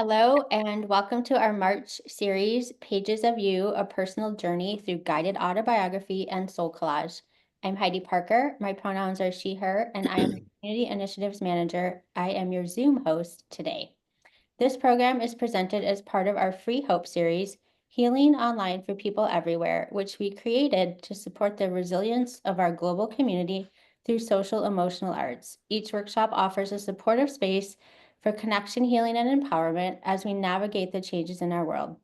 Hello, and welcome to our March series, Pages of You, A Personal Journey Through Guided Autobiography and Soul Collage. I'm Heidi Parker. My pronouns are she, her, and I am the Community Initiatives Manager. I am your Zoom host today. This program is presented as part of our Free Hope series, Healing Online for People Everywhere, which we created to support the resilience of our global community through social emotional arts. Each workshop offers a supportive space for connection, healing, and empowerment as we navigate the changes in our world.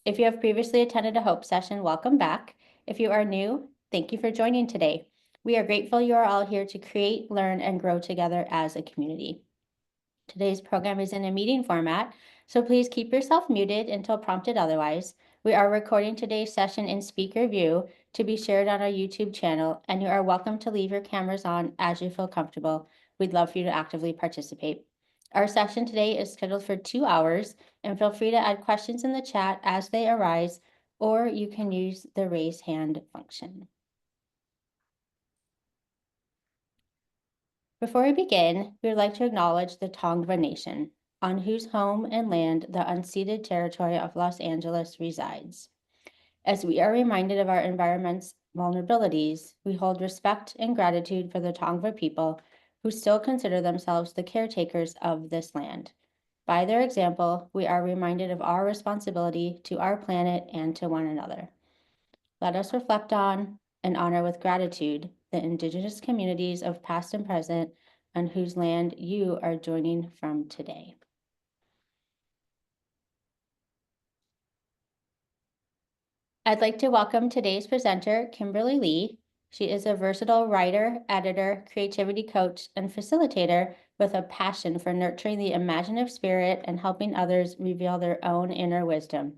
If you have previously attended a Hope session, welcome back. If you are new, thank you for joining today. We are grateful you are all here to create, learn, and grow together as a community. Today's program is in a meeting format, so please keep yourself muted until prompted otherwise. We are recording today's session in speaker view to be shared on our YouTube channel, and you are welcome to leave your cameras on as you feel comfortable. We'd love for you to actively participate. Our session today is scheduled for 2 hours, and feel free to add questions in the chat as they arise, or you can use the raise hand function. Before we begin, we would like to acknowledge the Tongva Nation, on whose home and land the unceded territory of Los Angeles resides. As we are reminded of our environment's vulnerabilities, we hold respect and gratitude for the Tongva people who still consider themselves the caretakers of this land. By their example, we are reminded of our responsibility to our planet and to one another. Let us reflect on and honor with gratitude the Indigenous communities of past and present on whose land you are joining from today. I'd like to welcome today's presenter, Kimberly Lee. She is a versatile writer, editor, creativity coach, and facilitator with a passion for nurturing the imaginative spirit and helping others reveal their own inner wisdom.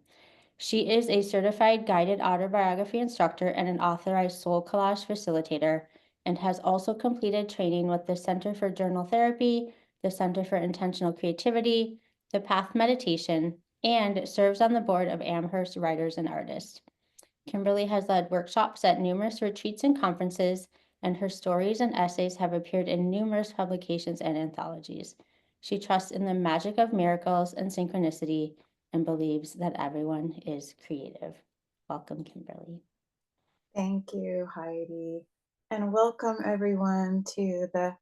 She is a certified guided autobiography instructor and an authorized SoulCollage facilitator, and has also completed training with the Center for Journal Therapy, the Center for Intentional Creativity, the Path Meditation, and serves on the board of Amherst Writers and Artists. Kimberly has led workshops at numerous retreats and conferences, and her stories and essays have appeared in numerous publications and anthologies. She trusts in the magic of miracles and synchronicity and believes that everyone is creative. Welcome, Kimberly. Thank you, Heidi. And welcome everyone to the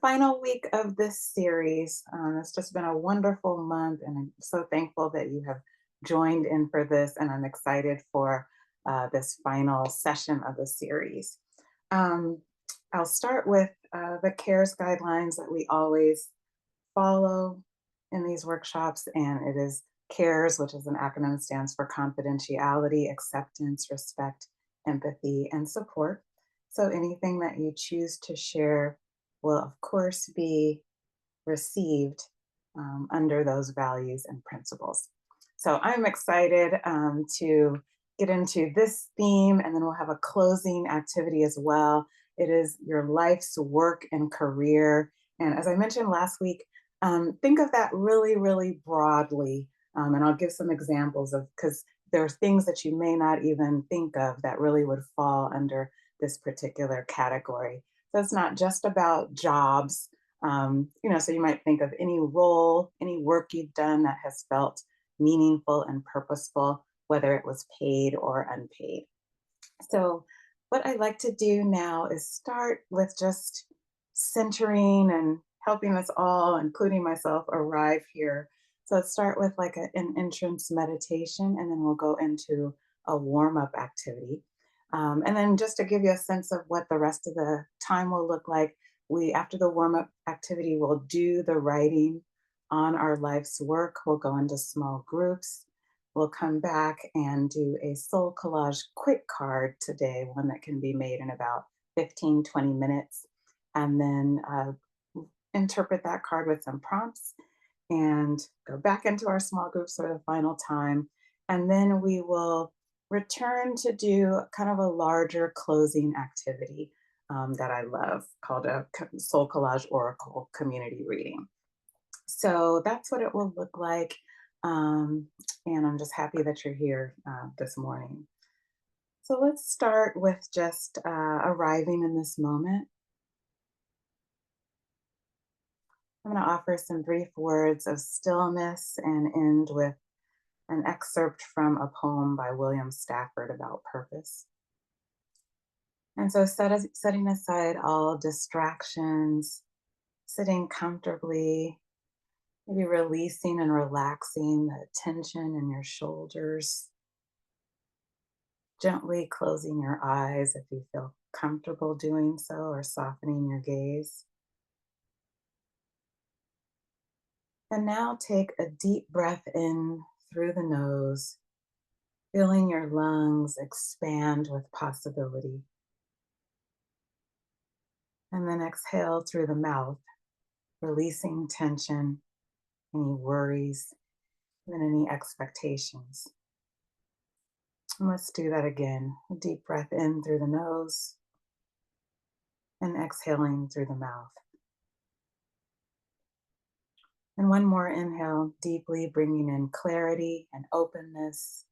final week of this series. It's just been a wonderful month, and I'm so thankful that you have joined in for this, and I'm excited for this final session of the series. I'll start with the CARES guidelines that we always follow in these workshops, and it is CARES, which is an acronym, stands for confidentiality, acceptance, respect, empathy, and support. So anything that you choose to share will, of course, be received under those values and principles. So I'm excited to get into this theme, and then we'll have a closing activity as well. It is your life's work and career. And as I mentioned last week, think of that really, really broadly. And I'll give some examples of, because there are things that you may not even think of that really would fall under this particular category. So it's not just about jobs. So you might think of any role, any work you've done that has felt meaningful and purposeful, whether it was paid or unpaid. So what I like to do now is start with just centering and helping us all, including myself, arrive here. So let's start with like an entrance meditation, and then we'll go into a warm-up activity. And then just to give you a sense of what the rest of the time will look like, after the warm-up activity, we'll do the writing on our life's work. We'll go into small groups. We'll come back and do a soul collage quick card today, one that can be made in about 15, 20 minutes. And then interpret that card with some prompts and go back into our small groups for the final time. And then we will return to do kind of a larger closing activity that I love, called a Soul Collage Oracle community reading. So that's what it will look like. And I'm just happy that you're here this morning. So let's start with just arriving in this moment. I'm going to offer some brief words of stillness and end with an excerpt from a poem by William Stafford about purpose. And so, setting aside all distractions, sitting comfortably, maybe releasing and relaxing the tension in your shoulders, gently closing your eyes if you feel comfortable doing so, or softening your gaze. And now take a deep breath in through the nose, feeling your lungs expand with possibility. And then exhale through the mouth, releasing tension, any worries, and any expectations. And let's do that again. A deep breath in through the nose and exhaling through the mouth. And one more inhale, deeply bringing in clarity and openness.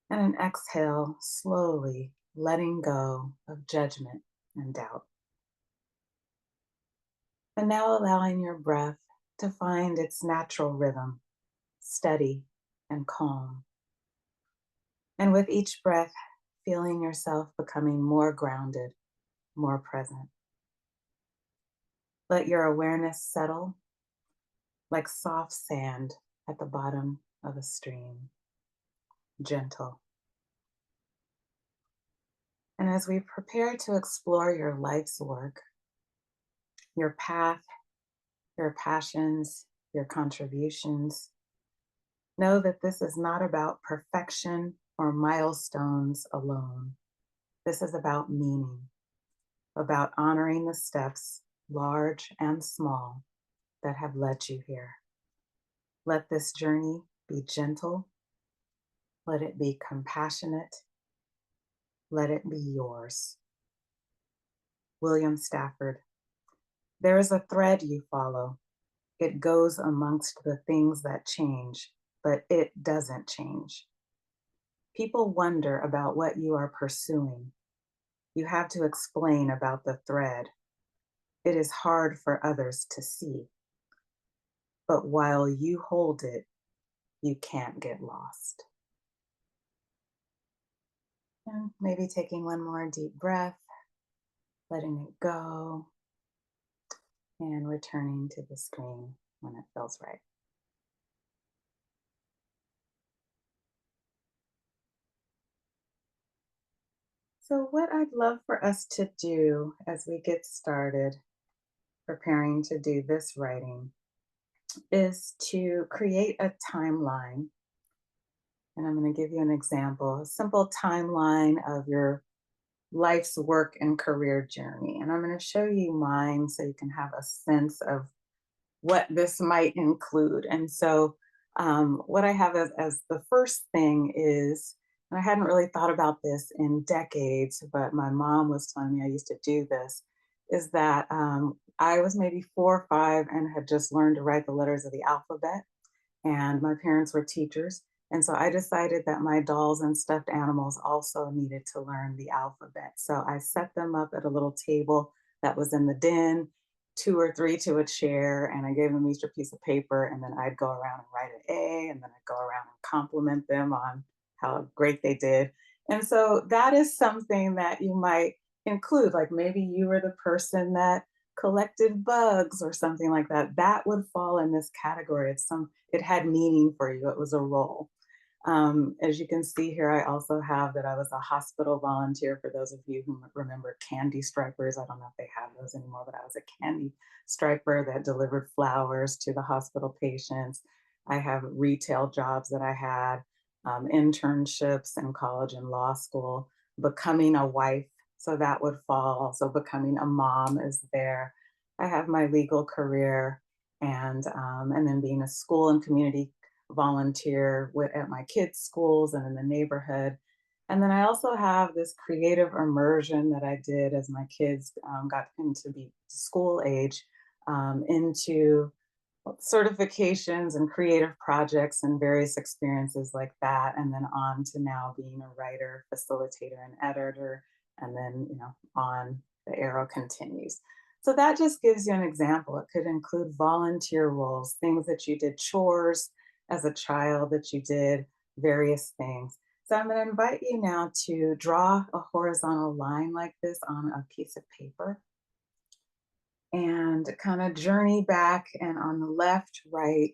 And an exhale, slowly letting go of judgment and doubt. And now allowing your breath to find its natural rhythm, steady and calm. And with each breath, feeling yourself becoming more grounded, more present. Let your awareness settle like soft sand at the bottom of a stream, gentle. And as we prepare to explore your life's work, your path, your passions, your contributions, know that this is not about perfection or milestones alone. This is about meaning, about honoring the steps, large and small, that have led you here. Let this journey be gentle. Let it be compassionate. Let it be yours. William Stafford. There is a thread you follow. It goes amongst the things that change, but it doesn't change. People wonder about what you are pursuing. You have to explain about the thread. It is hard for others to see. But while you hold it, you can't get lost. And maybe taking one more deep breath, letting it go, and returning to the screen when it feels right. So, what I'd love for us to do as we get started preparing to do this writing is to create a timeline. And I'm going to give you an example, a simple timeline of your life's work and career journey. And I'm going to show you mine so you can have a sense of what this might include. And so, what I have as the first thing is, and I hadn't really thought about this in decades, but my mom was telling me I used to do this, is that I was maybe 4 or 5 and had just learned to write the letters of the alphabet, and my parents were teachers. And so I decided that my dolls and stuffed animals also needed to learn the alphabet. So I set them up at a little table that was in the den, 2 or 3 to a chair, and I gave them each a piece of paper, and then I'd go around and write an A, and then I'd go around and compliment them on how great they did. And so that is something that you might include, like maybe you were the person that collected bugs or something like that. That would fall in this category. It had meaning for you. It was a role. As you can see here, I also have that I was a hospital volunteer. For those of you who remember candy stripers, I don't know if they have those anymore, but I was a candy striper that delivered flowers to the hospital patients. I have retail jobs that I had, internships in college and law school, becoming a wife. So that would fall. So becoming a mom is there. I have my legal career, and then being a school and community volunteer at my kids' schools and in the neighborhood. And then I also have this creative immersion that I did as my kids got into be school age, into certifications and creative projects and various experiences like that. And then on to now being a writer, facilitator, and editor. And then, on the arrow continues. So that just gives you an example. It could include volunteer roles, things that you did, chores as a child that you did, various things. So I'm going to invite you now to draw a horizontal line like this on a piece of paper and kind of journey back. And on the left, write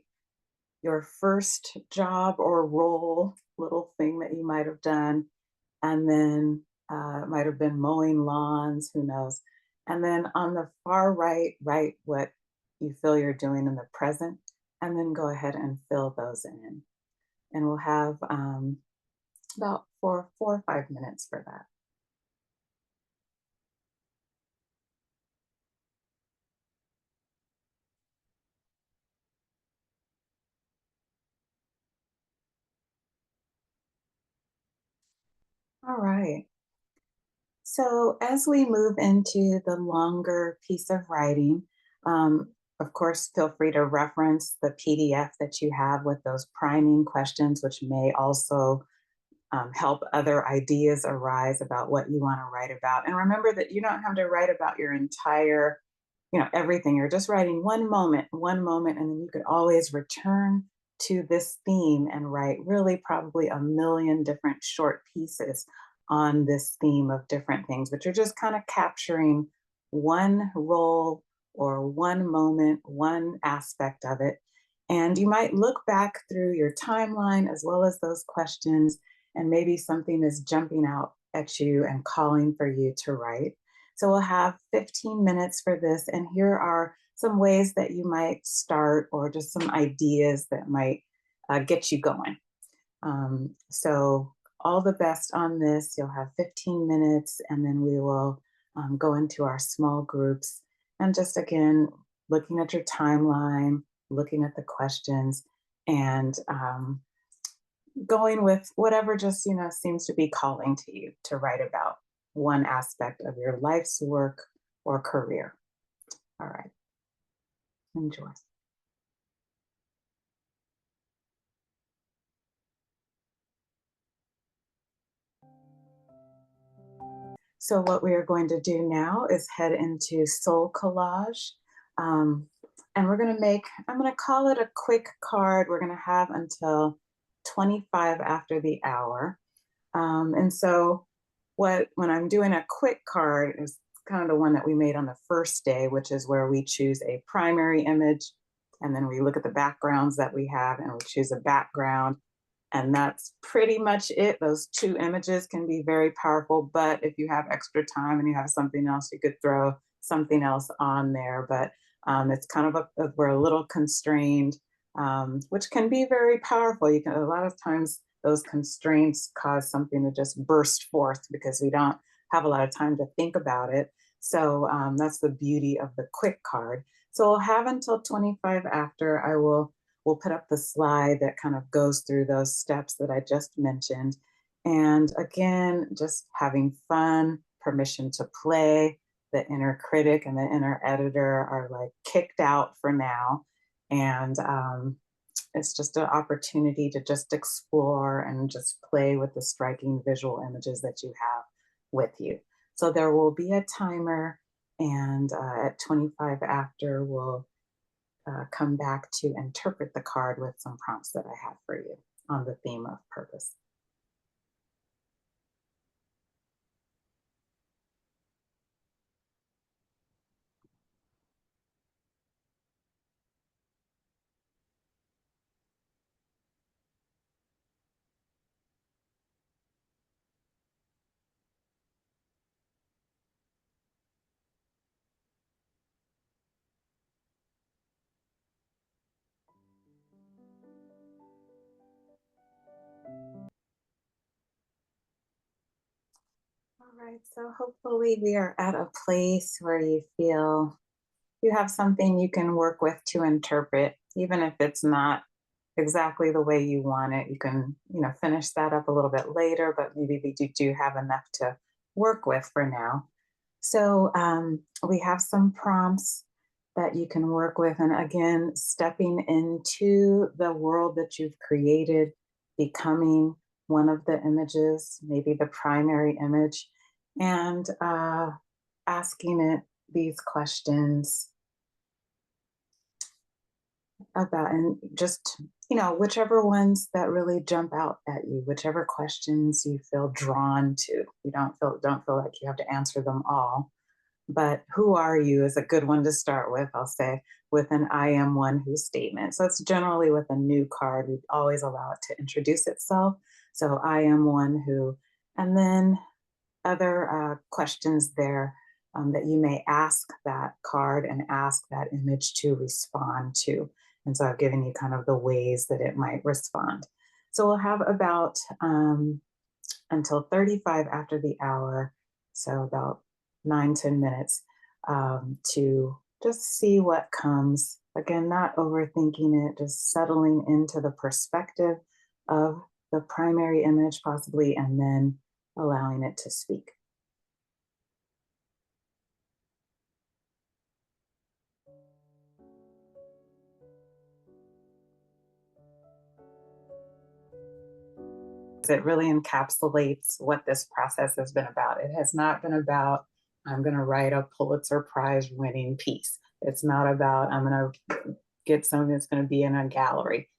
your first job or role, little thing that you might have done. And then it might have been mowing lawns, who knows. And then on the far right, write what you feel you're doing in the present, and then go ahead and fill those in. And we'll have about 4 or 5 minutes for that. All right. So as we move into the longer piece of writing, of course, feel free to reference the PDF that you have with those priming questions, which may also help other ideas arise about what you want to write about. And remember that you don't have to write about your entire, everything. You're just writing one moment, and then you could always return to this theme and write really probably a million different short pieces on this theme of different things, but you're just kind of capturing one role or one moment, one aspect of it. And you might look back through your timeline as well as those questions, and maybe something is jumping out at you and calling for you to write. So we'll have 15 minutes for this, and here are some ways that you might start, or just some ideas that might get you going. So all the best on this. You'll have 15 minutes, and then we will go into our small groups. And just again, looking at your timeline, looking at the questions, and going with whatever just, seems to be calling to you to write about one aspect of your life's work or career. All right, enjoy. So what we are going to do now is head into SoulCollage. Um, and I'm going to call it a quick card. We're going to have until 25 after the hour. And so when I'm doing a quick card is kind of the one that we made on the first day, which is where we choose a primary image, and then we look at the backgrounds that we have and we choose a background. And that's pretty much it. Those two images can be very powerful, but if you have extra time and you have something else, you could throw something else on there. But it's kind of we're a little constrained, which can be very powerful. You can, a lot of times those constraints cause something to just burst forth because we don't have a lot of time to think about it. So that's the beauty of the quick card. So we'll have until 25 after. We'll put up the slide that kind of goes through those steps that I just mentioned. And again, just having fun, permission to play. The inner critic and the inner editor are like kicked out for now. And it's just an opportunity to just explore and just play with the striking visual images that you have with you. So there will be a timer, and at 25 after, we'll come back to interpret the card with some prompts that I have for you on the theme of purpose. All right, so hopefully we are at a place where you feel you have something you can work with to interpret, even if it's not exactly the way you want it. You can, finish that up a little bit later, but maybe you do have enough to work with for now. So we have some prompts that you can work with. And again, stepping into the world that you've created, becoming one of the images, maybe the primary image, and asking it, these questions about, and just, whichever ones that really jump out at you, whichever questions you feel drawn to. You don't feel like you have to answer them all. But who are you is a good one to start with, I'll say, with an I am one who statement. So it's generally with a new card, we always allow it to introduce itself. So I am one who, and then other questions there that you may ask that card and ask that image to respond to. And so I've given you kind of the ways that it might respond. So we'll have about until 35 after the hour, so about 9, 10 minutes, to just see what comes. Again, not overthinking it, just settling into the perspective of the primary image, possibly, and then allowing it to speak. It really encapsulates what this process has been about. It has not been about, I'm going to write a Pulitzer Prize winning piece. It's not about, I'm going to get something that's going to be in a gallery.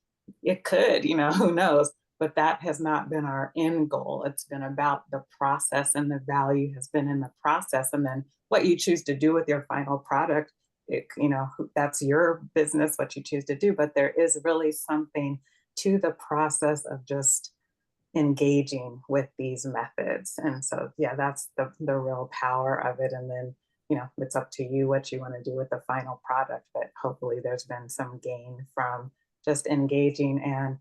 It could, who knows? But that has not been our end goal. It's been about the process, and the value has been in the process. And then what you choose to do with your final product, that's your business, what you choose to do. But there is really something to the process of just engaging with these methods. And so, yeah, that's the real power of it. And then, it's up to you what you want to do with the final product. But hopefully, there's been some gain from just engaging. And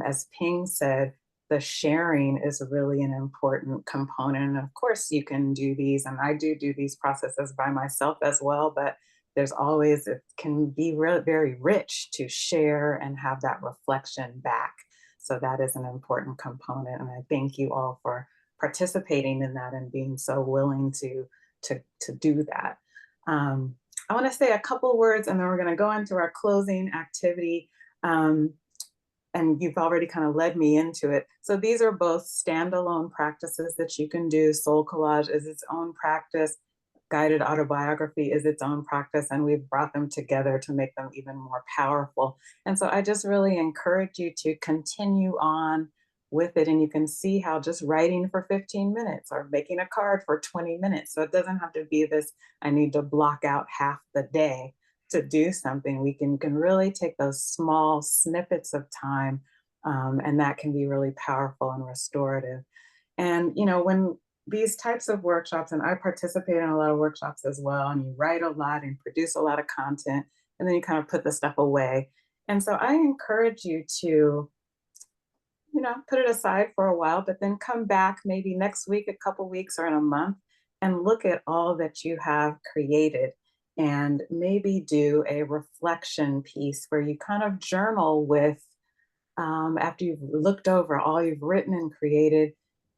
as Ping said, the sharing is really an important component. And of course, you can do these, and I do these processes by myself as well. But there's always, it can be very rich to share and have that reflection back. So that is an important component. And I thank you all for participating in that and being so willing to do that. I want to say a couple words, and then we're going to go into our closing activity. And you've already kind of led me into it. So these are both standalone practices that you can do. SoulCollage is its own practice. Guided Autobiography is its own practice, and we've brought them together to make them even more powerful. And so I just really encourage you to continue on with it. And you can see how just writing for 15 minutes or making a card for 20 minutes. So it doesn't have to be this, I need to block out half the day to do something. We can really take those small snippets of time, and that can be really powerful and restorative. And, when these types of workshops, and I participate in a lot of workshops as well, and you write a lot and produce a lot of content, and then you kind of put the stuff away. And so I encourage you to, put it aside for a while, but then come back maybe next week, a couple weeks, or in a month, and look at all that you have created, and maybe do a reflection piece where you kind of journal with, after you've looked over all you've written and created,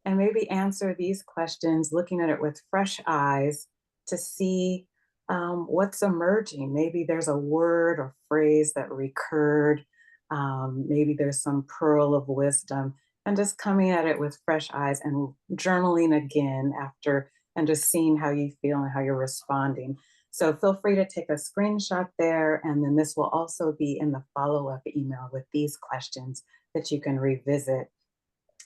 and maybe answer these questions, looking at it with fresh eyes to see what's emerging. Maybe there's a word or phrase that recurred. Maybe there's some pearl of wisdom, and just coming at it with fresh eyes and journaling again after, and just seeing how you feel and how you're responding. So feel free to take a screenshot there, and then this will also be in the follow-up email with these questions that you can revisit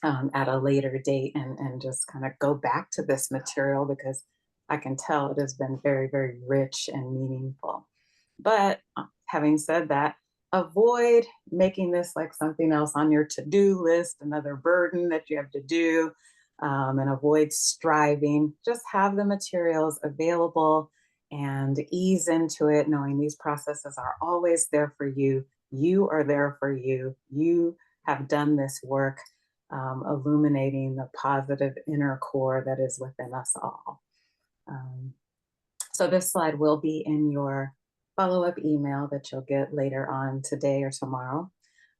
at a later date, and just kind of go back to this material, because I can tell it has been very, very rich and meaningful. But having said that, avoid making this like something else on your to-do list, another burden that you have to do, and avoid striving. Just have the materials available and ease into it, knowing these processes are always there for you. You are there for you. You have done this work, illuminating the positive inner core that is within us all. So this slide will be in your follow-up email that you'll get later on today or tomorrow.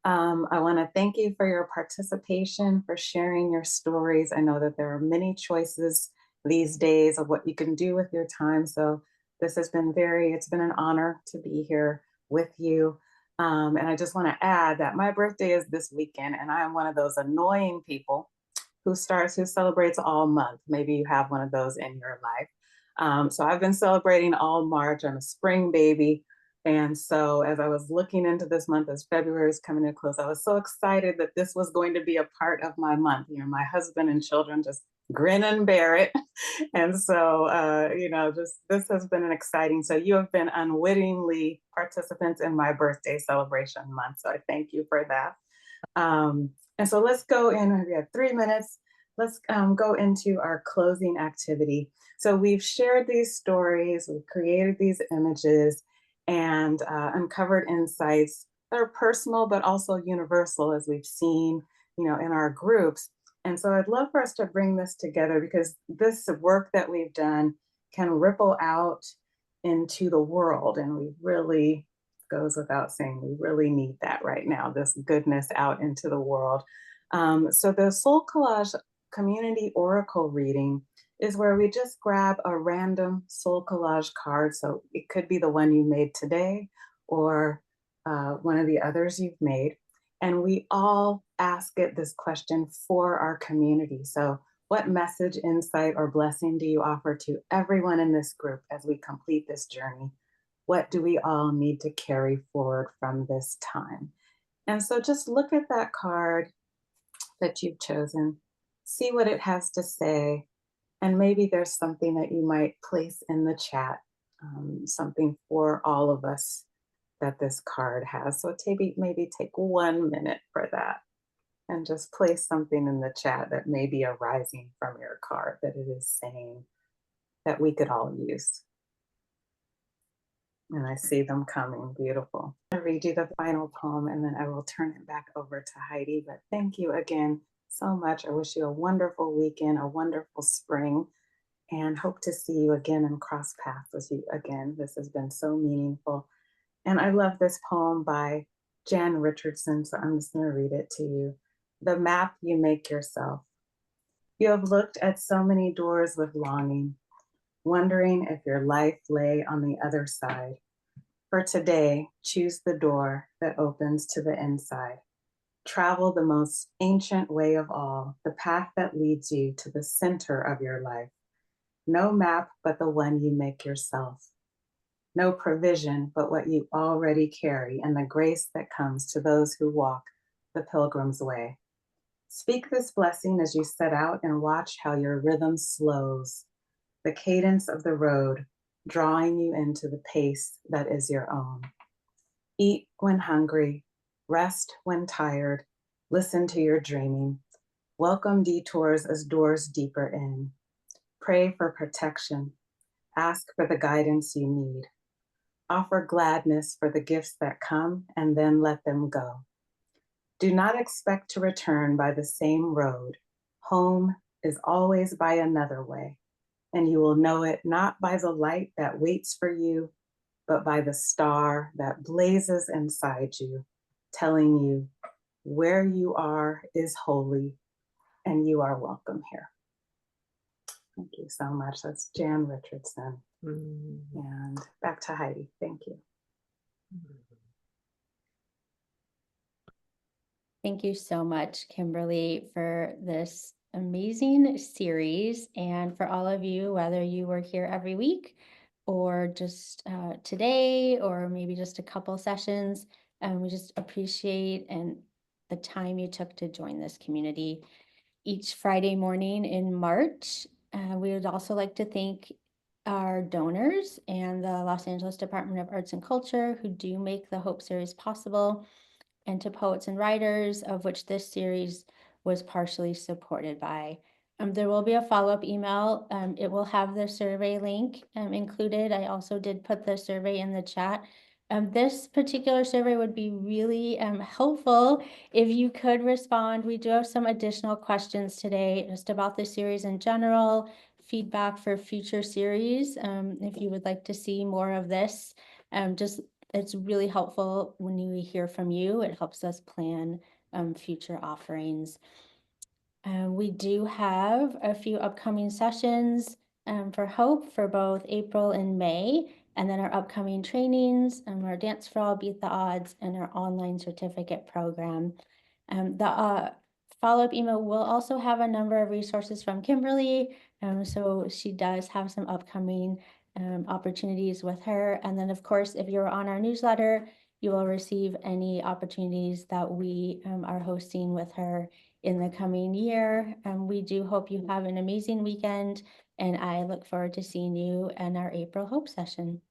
I want to thank you for your participation, for sharing your stories. I know that there are many choices these days of what you can do with your time. So this has been it's been an honor to be here with you. And I just want to add that my birthday is this weekend, and I am one of those annoying people who celebrates all month. Maybe you have one of those in your life. So I've been celebrating all March. I'm a spring baby. And so as I was looking into this month, as February is coming to a close, I was so excited that this was going to be a part of my month. My husband and children just grin and bear it. And so, just this has been an exciting. So you have been unwittingly participants in my birthday celebration month. So I thank you for that. And so let's go in. We have 3 minutes. Let's go into our closing activity. So we've shared these stories, we've created these images, and uncovered insights that are personal but also universal, as we've seen, in our groups. And so I'd love for us to bring this together because this work that we've done can ripple out into the world, and we really goes without saying, we really need that right now, this goodness out into the world. So the Soul Collage Community Oracle reading is where we just grab a random Soul Collage card. So it could be the one you made today or one of the others you've made. And we all ask it this question for our community. So what message, insight, or blessing do you offer to everyone in this group as we complete this journey? What do we all need to carry forward from this time? And so just look at that card that you've chosen, see what it has to say, and maybe there's something that you might place in the chat, something for all of us that this card has. So maybe take 1 minute for that and just place something in the chat that may be arising from your card that it is saying that we could all use. And I see them coming. Beautiful. I'll read you the final poem and then I will turn it back over to Heidi. But thank you again so much. I wish you a wonderful weekend, a wonderful spring, and hope to see you again and cross paths with you again. This has been so meaningful. And I love this poem by Jan Richardson, so I'm just going to read it to you. The map you make yourself. You have looked at so many doors with longing, wondering if your life lay on the other side. For today, choose the door that opens to the inside. Travel the most ancient way of all, the path that leads you to the center of your life. No map but the one you make yourself. No provision but what you already carry and the grace that comes to those who walk the pilgrim's way. Speak this blessing as you set out and watch how your rhythm slows, the cadence of the road, drawing you into the pace that is your own. Eat when hungry, rest when tired, listen to your dreaming. Welcome detours as doors deeper in. Pray for protection. Ask for the guidance you need. Offer gladness for the gifts that come and then let them go. Do not expect to return by the same road. Home is always by another way, and you will know it not by the light that waits for you, but by the star that blazes inside you, telling you where you are is holy and you are welcome here. Thank you so much. That's Jan Richardson. And back to Heidi. Thank you. Thank you so much, Kimberly, for this amazing series, and for all of you, whether you were here every week or just today, or maybe just a couple sessions. We just appreciate and the time you took to join this community each Friday morning in March. We would also like to thank our donors and the Los Angeles Department of Arts and Culture, who do make the Hope series possible, and to poets and writers, of which this series was partially supported by. There will be a follow-up email. It will have the survey link included. I also did put the survey in the chat. This particular survey would be really helpful if you could respond. We do have some additional questions today just about the series in general, feedback for future series. If you would like to see more of this, it's really helpful when we hear from you. It helps us plan future offerings. We do have a few upcoming sessions for Hope for both April and May, and then our upcoming trainings, our Dance for All, Beat the Odds, and our online certificate program. The follow-up email will also have a number of resources from Kimberly So she does have some upcoming opportunities with her. And then, of course, if you're on our newsletter, you will receive any opportunities that we are hosting with her in the coming year. We do hope you have an amazing weekend, and I look forward to seeing you in our April Hope session.